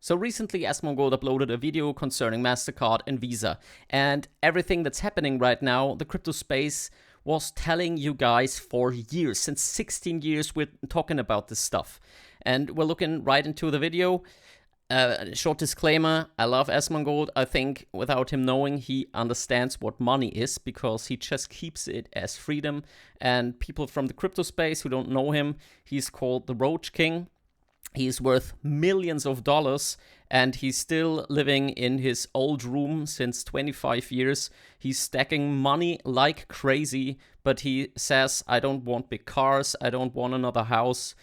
So recently Asmongold uploaded a video concerning MasterCard and Visa, and everything that's happening right now, the crypto space was telling you guys for years. Since 16 years we're talking about this stuff. And we're looking right into the video. Short disclaimer, I love Asmongold. I think without him knowing, he understands what money is because he just keeps it as freedom. And people from the crypto space who don't know him, he's called the Roach King. He's worth millions of dollars and he's still living in his old room since 25 years. He's stacking money like crazy, but he says, I don't want big cars, I don't want another house.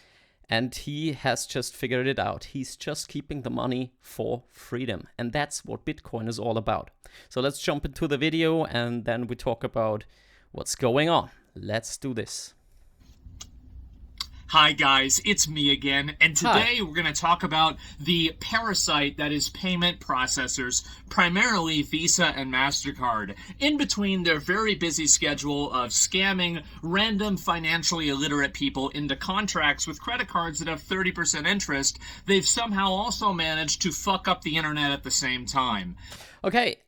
And he has just figured it out. He's just keeping the money for freedom. And that's what Bitcoin is all about. So let's jump into the video and then we talk about what's going on. Let's do this. Hi guys, it's me again, and today we're going to talk about the parasite that is payment processors, primarily Visa and MasterCard, in between their very busy schedule of scamming random financially illiterate people into contracts with credit cards that have 30% interest. They've somehow also managed to fuck up the internet at the same time. Okay.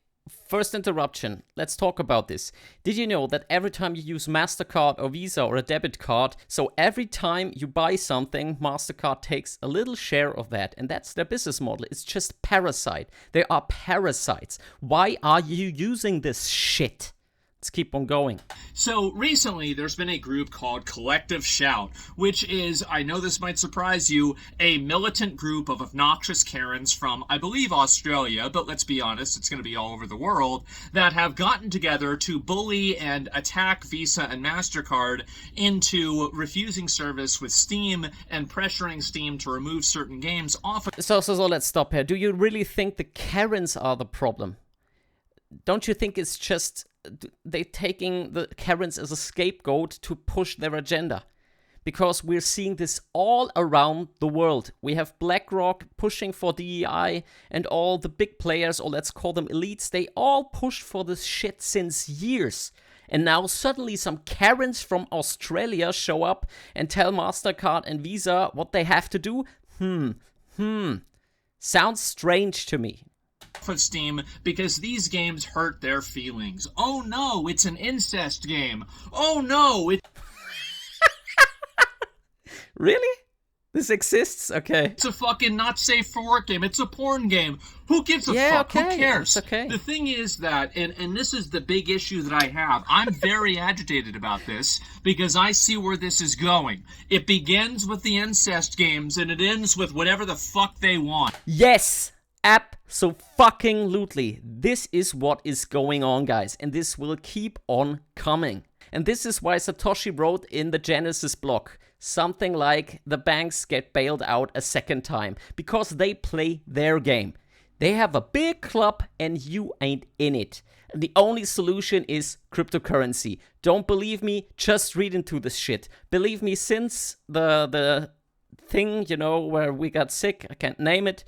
First interruption, let's talk about this. Did you know that every time you use MasterCard or Visa or a debit card, so every time you buy something, MasterCard takes a little share of that, and that's their business model. It's just parasite. They are parasites. Why are you using this shit? Let's keep on going. So recently there's been a group called Collective Shout, which is, I know this might surprise you, a militant group of obnoxious Karens from, I believe, Australia, but let's be honest, it's going to be all over the world, that have gotten together to bully and attack Visa and MasterCard into refusing service with Steam and pressuring Steam to remove certain games off of... So let's stop here. Do you really think the Karens are the problem? Don't you think it's just they're taking the Karens as a scapegoat to push their agenda? Because we're seeing this all around the world. We have BlackRock pushing for DEI and all the big players, or let's call them elites, they all pushed for this shit since years. And now suddenly some Karens from Australia show up and tell MasterCard and Visa what they have to do? Sounds strange to me. Of Steam because these games hurt their feelings. Oh no, it's an incest game. Oh no, it... Really? This exists? Okay. It's a fucking not safe for work game. It's a porn game. Who gives a fuck? Okay. Who cares? It's okay. The thing is that, and this is the big issue that I have, I'm very agitated about this because I see where this is going. It begins with the incest games and it ends with whatever the fuck they want. Yes! Abso-fucking-lutely. This is what is going on, guys, and this will keep on coming. And this is why Satoshi wrote in the Genesis block something like the banks get bailed out a second time because they play their game. They have a big club and you ain't in it. And the only solution is cryptocurrency. Don't believe me? Just read into this shit. Believe me, since the thing, you know, where we got sick, I can't name it,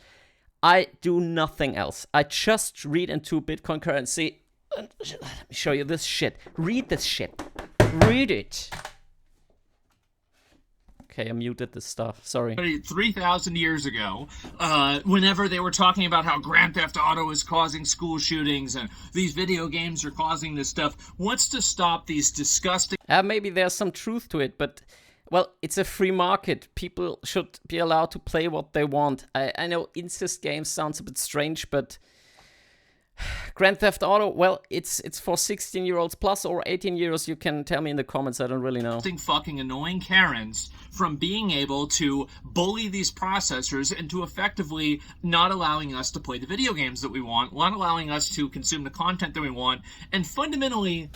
I do nothing else. I just read into Bitcoin currency. Let me show you this shit. Read this shit. Read it. Okay, I muted this stuff. Sorry. 3,000 years ago, whenever they were talking about how Grand Theft Auto is causing school shootings and these video games are causing this stuff, what's to stop these disgusting... Maybe there's some truth to it, but... Well, it's a free market. People should be allowed to play what they want. I know incest games sounds a bit strange, but Grand Theft Auto, well, it's for 16-year-olds plus or 18-year-olds. You can tell me in the comments. I don't really know. Fucking annoying Karens from being able to bully these processors into effectively not allowing us to play the video games that we want, not allowing us to consume the content that we want, and fundamentally...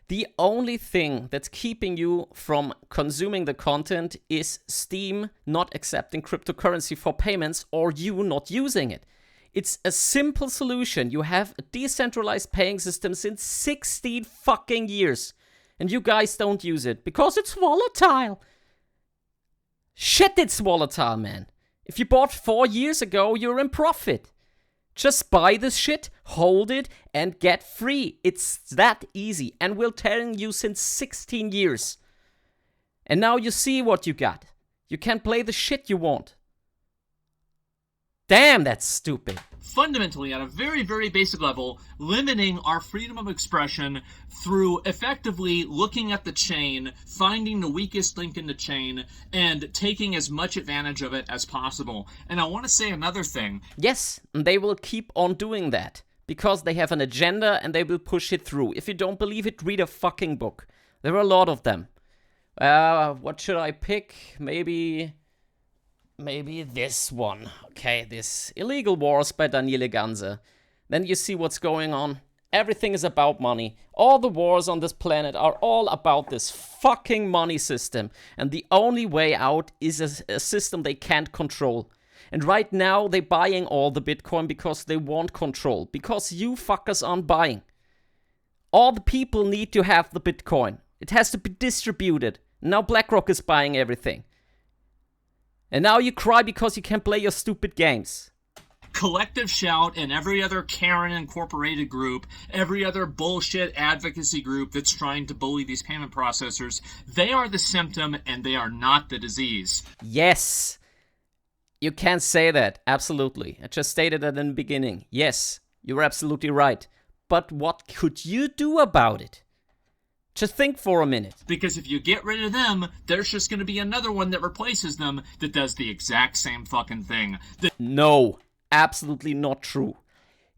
The only thing that's keeping you from consuming the content is Steam not accepting cryptocurrency for payments or you not using it. It's a simple solution. You have a decentralized paying system since 16 fucking years. And you guys don't use it because it's volatile. Shit, it's volatile, man. If you bought 4 years ago, you're in profit. Just buy this shit, hold it, and get free. It's that easy. And we're telling you since 16 years. And now you see what you got. You can play the shit you want. Damn, that's stupid. Fundamentally, at a very, very basic level, limiting our freedom of expression through effectively looking at the chain, finding the weakest link in the chain, and taking as much advantage of it as possible. And I want to say another thing. Yes, and they will keep on doing that. Because they have an agenda and they will push it through. If you don't believe it, read a fucking book. There are a lot of them. What should I pick? Maybe this one. Okay, this Illegal Wars by Daniele Ganze. Then you see what's going on. Everything is about money. All the wars on this planet are all about this fucking money system. And the only way out is a system they can't control. And right now, they're buying all the Bitcoin because they want control. Because you fuckers aren't buying. All the people need to have the Bitcoin. It has to be distributed. Now BlackRock is buying everything. And now you cry because you can't play your stupid games. Collective Shout and every other Karen Incorporated group, every other bullshit advocacy group that's trying to bully these payment processors, they are the symptom and they are not the disease. Yes. You can't say that, absolutely. I just stated that in the beginning. Yes, you're absolutely right. But what could you do about it? Just think for a minute. Because if you get rid of them, there's just going to be another one that replaces them that does the exact same fucking thing. No, absolutely not true.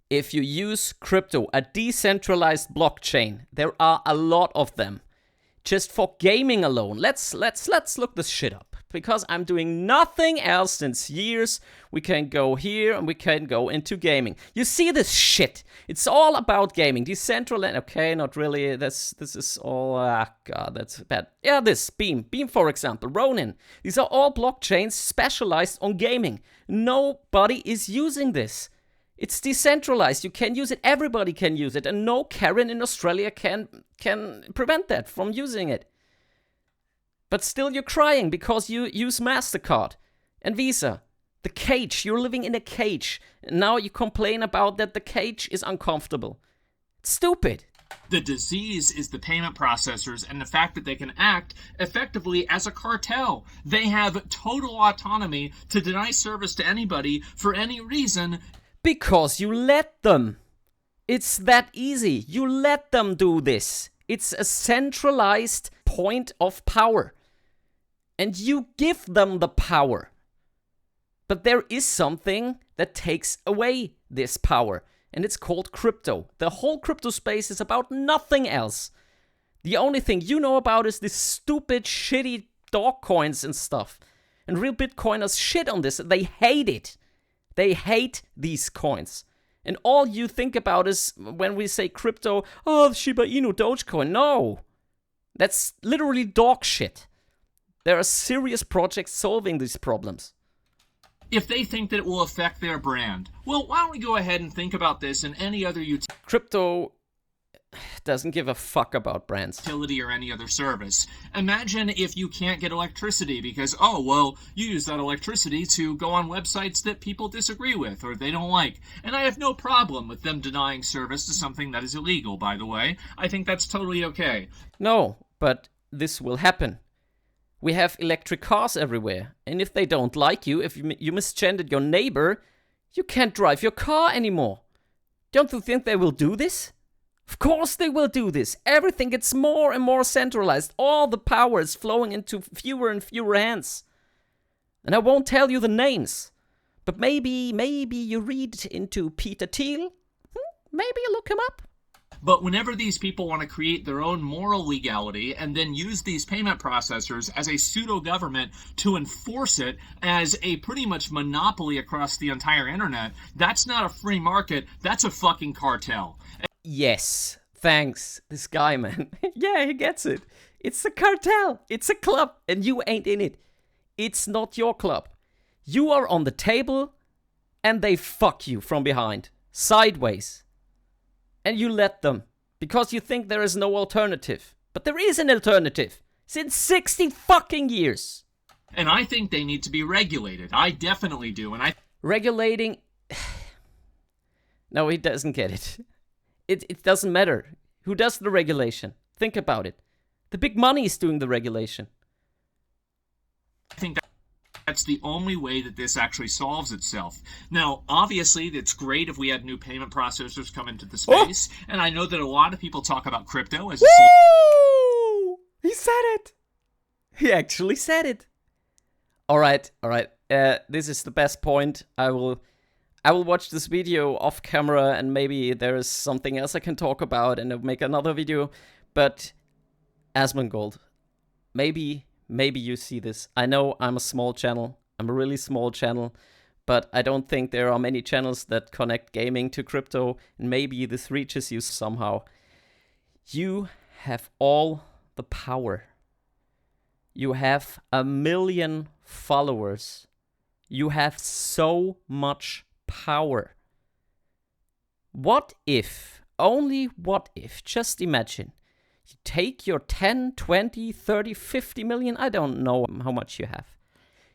If you use crypto, a decentralized blockchain, there are a lot of them. Just for gaming alone, let's look this shit up. Because I'm doing nothing else since years. We can go here and we can go into gaming. You see this shit. It's all about gaming. Decentralized. Okay, not really. This is all. God, that's bad. Yeah, this Beam, for example, Ronin. These are all blockchains specialized on gaming. Nobody is using this. It's decentralized. You can use it. Everybody can use it, and no Karen in Australia can prevent that from using it. But still you're crying because you use MasterCard and Visa. The cage, you're living in a cage. And now you complain about that the cage is uncomfortable. It's stupid. The disease is the payment processors and the fact that they can act effectively as a cartel. They have total autonomy to deny service to anybody for any reason. Because you let them. It's that easy. You let them do this. It's a centralized point of power. And you give them the power. But there is something that takes away this power. And it's called crypto. The whole crypto space is about nothing else. The only thing you know about is this stupid, shitty dog coins and stuff. And real Bitcoiners shit on this. They hate it. They hate these coins. And all you think about is when we say crypto, oh, Shiba Inu, Dogecoin. No. That's literally dog shit. There are serious projects solving these problems. If they think that it will affect their brand, well, why don't we go ahead and think about this in any other Crypto doesn't give a fuck about brands. Utility or any other service. Imagine if you can't get electricity because, oh, well, you use that electricity to go on websites that people disagree with or they don't like. And I have no problem with them denying service to something that is illegal, by the way. I think that's totally okay. No, but this will happen. We have electric cars everywhere. And if they don't like you, if you misgendered your neighbor, you can't drive your car anymore. Don't you think they will do this? Of course they will do this. Everything gets more and more centralized. All the power is flowing into fewer and fewer hands. And I won't tell you the names. But maybe you read into Peter Thiel. Maybe you look him up. But whenever these people want to create their own moral legality and then use these payment processors as a pseudo-government to enforce it as a pretty much monopoly across the entire internet, that's not a free market, that's a fucking cartel. Yes, thanks. This guy, man. Yeah, he gets it. It's a cartel. It's a club, and you ain't in it. It's not your club. You are on the table, and they fuck you from behind. Sideways. And you let them. Because you think there is no alternative. But there is an alternative. Since 60 fucking years. And I think they need to be regulated. I definitely do. And regulating... No, he doesn't get it. It doesn't matter. Who does the regulation? Think about it. The big money is doing the regulation. I think That's the only way that this actually solves itself. Now, obviously, it's great if we had new payment processors come into the space, and I know that a lot of people talk about crypto as a Woo! He said it. He actually said it. All right. This is the best point. I will watch this video off camera, and maybe there is something else I can talk about, and I'll make another video. But Asmongold, maybe you see this. I know I'm a small channel. I'm a really small channel, but I don't think there are many channels that connect gaming to crypto, and maybe this reaches you somehow. You have all the power. You have 1 million followers. You have so much power. What if, only what if, just imagine, you take your 10, 20, 30, 50 million, I don't know how much you have.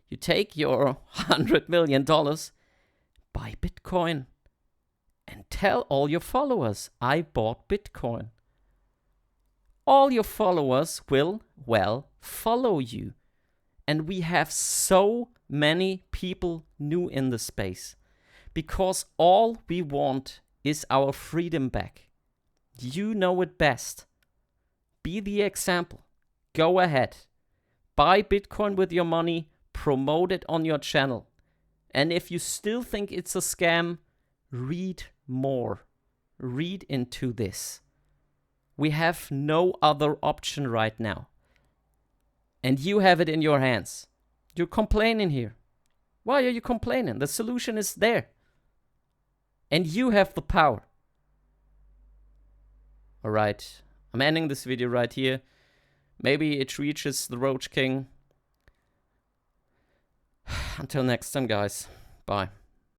You take your $100 million, buy Bitcoin, and tell all your followers, I bought Bitcoin. All your followers will, well, follow you. And we have so many people new in the space. Because all we want is our freedom back. You know it best. Be the example. Go ahead. Buy Bitcoin with your money. Promote it on your channel. And if you still think it's a scam, read more. Read into this. We have no other option right now. And you have it in your hands. You're complaining here. Why are you complaining? The solution is there. And you have the power. Alright, I'm ending this video right here. Maybe it reaches the Roach King. Until next time, guys. Bye.